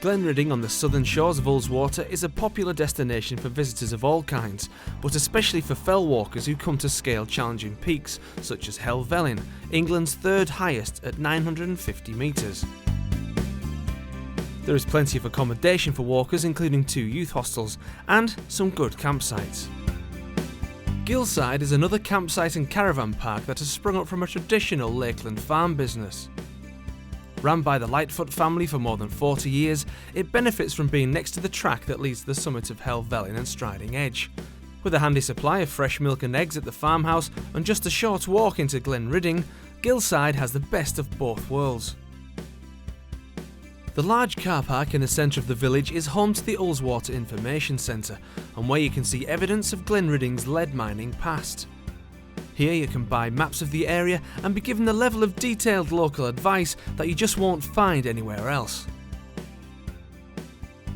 Glenridding on the southern shores of Ullswater is a popular destination for visitors of all kinds, but especially for fell walkers who come to scale challenging peaks such as Helvellyn, England's third highest at 950 metres. There is plenty of accommodation for walkers, including 2 youth hostels and some good campsites. Gillside is another campsite and caravan park that has sprung up from a traditional lakeland farm business. Run by the Lightfoot family for more than 40 years, it benefits from being next to the track that leads to the summit of Helvellyn and Striding Edge. With a handy supply of fresh milk and eggs at the farmhouse and just a short walk into Glenridding, Gillside has the best of both worlds. The large car park in the centre of the village is home to the Ullswater Information Centre, and where you can see evidence of Glenridding's lead mining past. Here you can buy maps of the area and be given the level of detailed local advice that you just won't find anywhere else.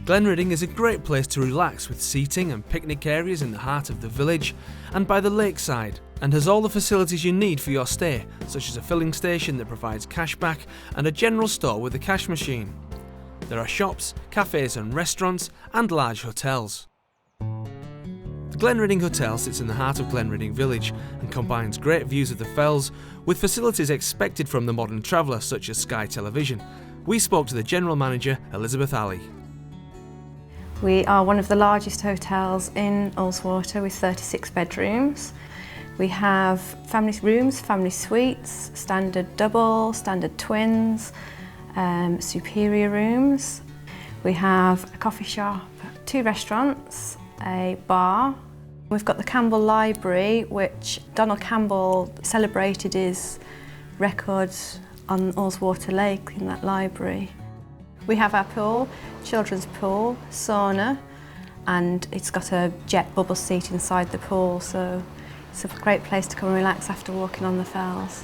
Glenridding is a great place to relax with seating and picnic areas in the heart of the village and by the lakeside, and has all the facilities you need for your stay, such as a filling station that provides cashback and a general store with a cash machine. There are shops, cafes and restaurants and large hotels. The Glenridding Hotel sits in the heart of Glenridding village and combines great views of the fells with facilities expected from the modern traveller such as Sky Television. We spoke to the General Manager, Elizabeth Alley. We are one of the largest hotels in Ullswater with 36 bedrooms. We have family rooms, family suites, standard double, standard twins, superior rooms. We have a coffee shop, 2 restaurants, a bar. We've got the Campbell Library, which Donald Campbell celebrated his record on Ullswater Lake in that library. We have our pool, children's pool, sauna, and it's got a jet bubble seat inside the pool, so it's a great place to come and relax after walking on the fells.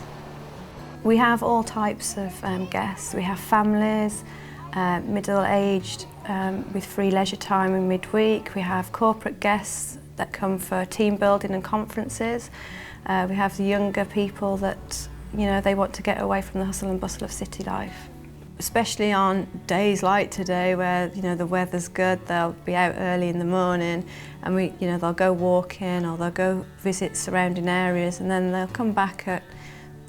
We have all types of guests. We have families, middle-aged with free leisure time in midweek. We have corporate guests that come for team building and conferences. We have the younger people that, they want to get away from the hustle and bustle of city life. Especially on days like today where, the weather's good, they'll be out early in the morning and they'll go walking or they'll go visit surrounding areas, and then they'll come back at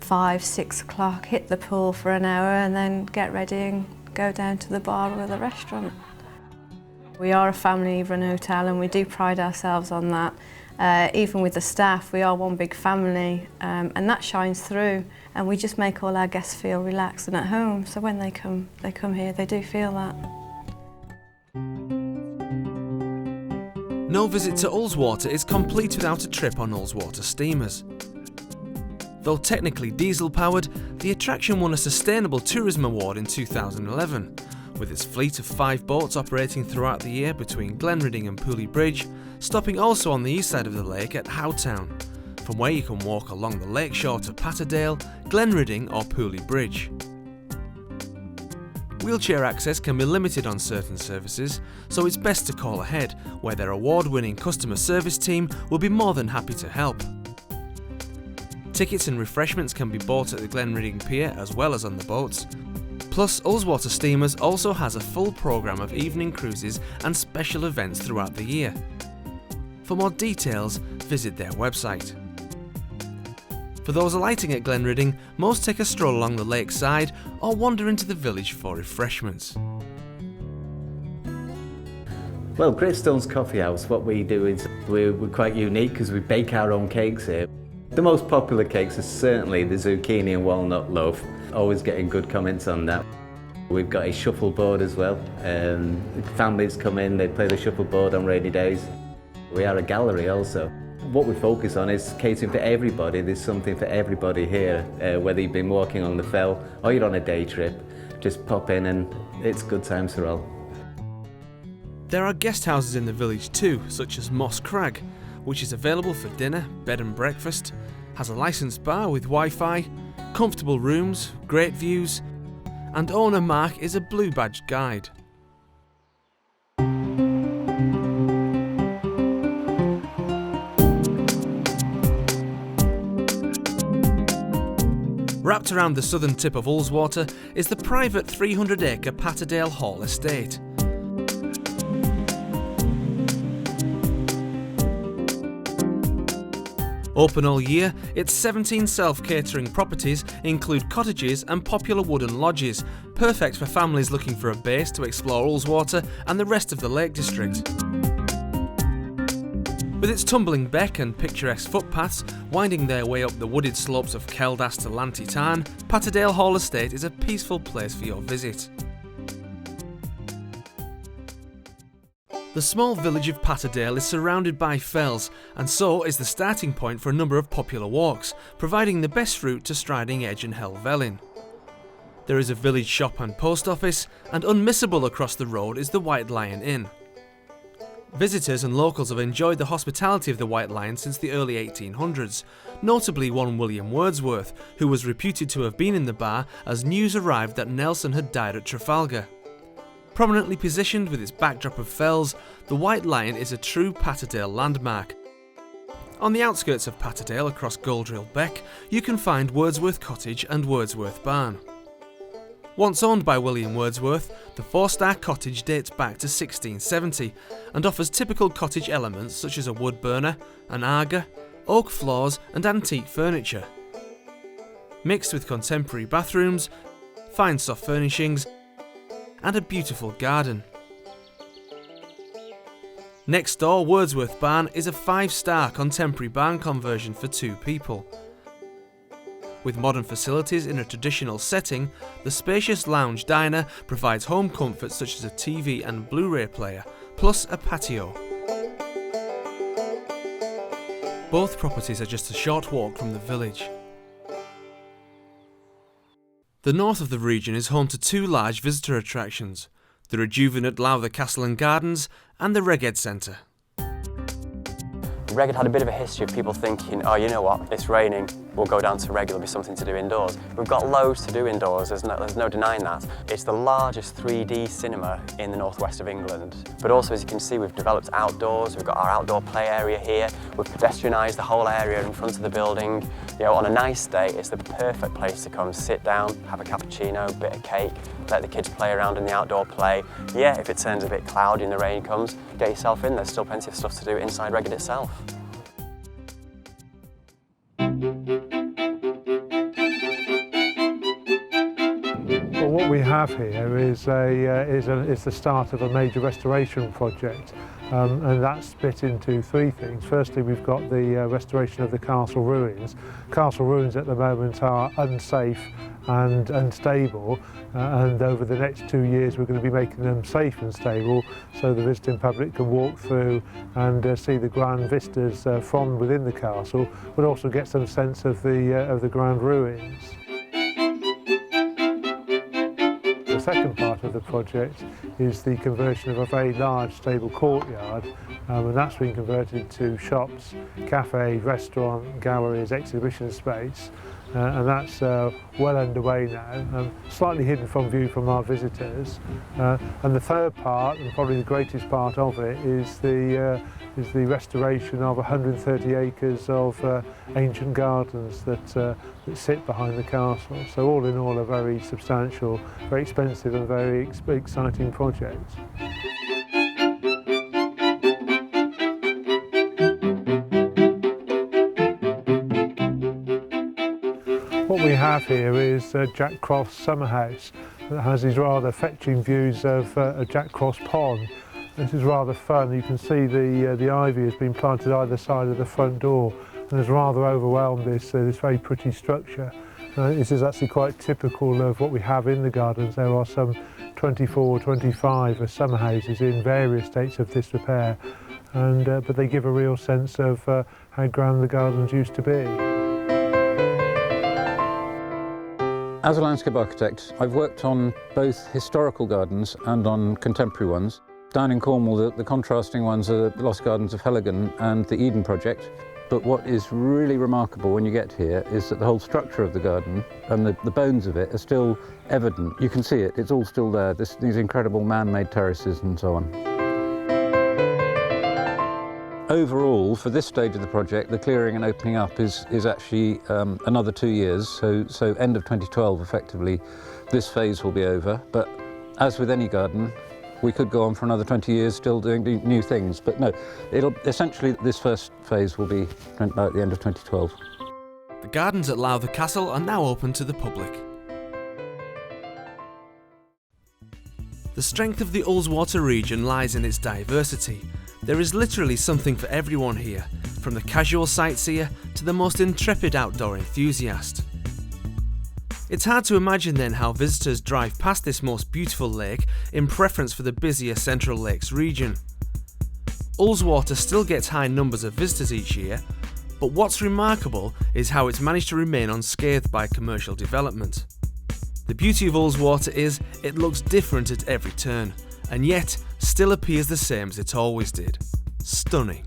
5, 6 o'clock, hit the pool for an hour and then get ready and go down to the bar or the restaurant. We are a family-run hotel and we do pride ourselves on that. Even with the staff, we are one big family, and that shines through, and we just make all our guests feel relaxed and at home, so when they come here, they do feel that. No visit to Ullswater is complete without a trip on Ullswater steamers. Though technically diesel-powered, the attraction won a Sustainable Tourism Award in 2011, with its fleet of 5 boats operating throughout the year between Glenridding and Pooley Bridge, stopping also on the east side of the lake at Howtown, from where you can walk along the lakeshore to Patterdale, Glenridding or Pooley Bridge. Wheelchair access can be limited on certain services, so it's best to call ahead, where their award-winning customer service team will be more than happy to help. Tickets and refreshments can be bought at the Glenridding Pier as well as on the boats. Plus, Ullswater Steamers also has a full programme of evening cruises and special events throughout the year. For more details, visit their website. For those alighting at Glenridding, most take a stroll along the lakeside or wander into the village for refreshments. Well, Greatstone's Coffee House, what we do is we're quite unique because we bake our own cakes here. The most popular cakes are certainly the zucchini and walnut loaf. Always getting good comments on that. We've got a shuffleboard as well. Families come in, they play the shuffleboard on rainy days. We are a gallery also. What we focus on is catering for everybody. There's something for everybody here, whether you've been walking on the fell or you're on a day trip. Just pop in and it's good times for all. There are guest houses in the village too, such as Moss Crag, which is available for dinner, bed and breakfast, has a licensed bar with Wi-Fi, comfortable rooms, great views, and owner Mark is a blue badge guide. Wrapped around the southern tip of Ullswater is the private 300-acre Patterdale Hall estate. Open all year, its 17 self-catering properties include cottages and popular wooden lodges, perfect for families looking for a base to explore Ullswater and the rest of the Lake District. With its tumbling beck and picturesque footpaths winding their way up the wooded slopes of Keldas to Lanty Tarn, Patterdale Hall Estate is a peaceful place for your visit. The small village of Patterdale is surrounded by fells, and so is the starting point for a number of popular walks, providing the best route to Striding Edge and Helvellyn. There is a village shop and post office, and unmissable across the road is the White Lion Inn. Visitors and locals have enjoyed the hospitality of the White Lion since the early 1800s, notably one William Wordsworth, who was reputed to have been in the bar as news arrived that Nelson had died at Trafalgar. Prominently positioned with its backdrop of fells, the White Lion is a true Patterdale landmark. On the outskirts of Patterdale across Goldrill Beck, you can find Wordsworth Cottage and Wordsworth Barn. Once owned by William Wordsworth, the four-star cottage dates back to 1670 and offers typical cottage elements such as a wood burner, an Aga, oak floors and antique furniture. Mixed with contemporary bathrooms, fine soft furnishings and a beautiful garden. Next door, Wordsworth Barn is a 5-star contemporary barn conversion for 2 people. With modern facilities in a traditional setting, the spacious lounge diner provides home comforts such as a TV and Blu-ray player, plus a patio. Both properties are just a short walk from the village. The north of the region is home to 2 large visitor attractions, the rejuvenate Lowther Castle and Gardens and the Rheged Centre. Rheged had a bit of a history of people thinking, oh, you know what, it's raining, we'll go down to Rheged, there'll be something to do indoors. We've got loads to do indoors, there's no denying that. It's the largest 3D cinema in the northwest of England. But also, as you can see, we've developed outdoors, we've got our outdoor play area here, we've pedestrianised the whole area in front of the building. You know, on a nice day, it's the perfect place to come sit down, have a cappuccino, bit of cake, let the kids play around in the outdoor play. Yeah, if it turns a bit cloudy and the rain comes, get yourself in, there's still plenty of stuff to do inside Rheged itself. Well, what we have here is the start of a major restoration project, and that's split into 3 things. Firstly, we've got the restoration of the castle ruins. Castle ruins at the moment are unsafe and unstable, and over the next 2 years we're going to be making them safe and stable so the visiting public can walk through and see the grand vistas from within the castle, but also get some sense of the grand ruins. The second part of the project is the conversion of a very large stable courtyard, and that's been converted to shops, cafe, restaurant, galleries, exhibition space, and that's well underway now, slightly hidden from view from our visitors. And the third part, and probably the greatest part of it, is the restoration of 130 acres of ancient gardens that sit behind the castle. So all in all, a very substantial, very expensive and very exciting project. What we have here is Jack Croft's summer house that has these rather fetching views of Jack Croft's pond. This is rather fun. You can see the ivy has been planted either side of the front door and has rather overwhelmed this very pretty structure. This is actually quite typical of what we have in the gardens. There are some 24 or 25 summer houses in various states of disrepair, but they give a real sense of how grand the gardens used to be. As a landscape architect, I've worked on both historical gardens and on contemporary ones. Down in Cornwall, the contrasting ones are the Lost Gardens of Helligan and the Eden Project. But what is really remarkable when you get here is that the whole structure of the garden and the bones of it are still evident. You can see it, it's all still there, these incredible man-made terraces and so on. overall, for this stage of the project, the clearing and opening up is actually another 2 years, so end of 2012 effectively, this phase will be over. But as with any garden, we could go on for another 20 years still doing new things, but no, essentially this first phase will be about the end of 2012. The gardens at Lowther Castle are now open to the public. The strength of the Ullswater region lies in its diversity. There is literally something for everyone here, from the casual sightseer to the most intrepid outdoor enthusiast. It's hard to imagine then how visitors drive past this most beautiful lake in preference for the busier Central Lakes region. Ullswater still gets high numbers of visitors each year, but what's remarkable is how it's managed to remain unscathed by commercial development. The beauty of Ullswater is it looks different at every turn, and yet still appears the same as it always did. Stunning.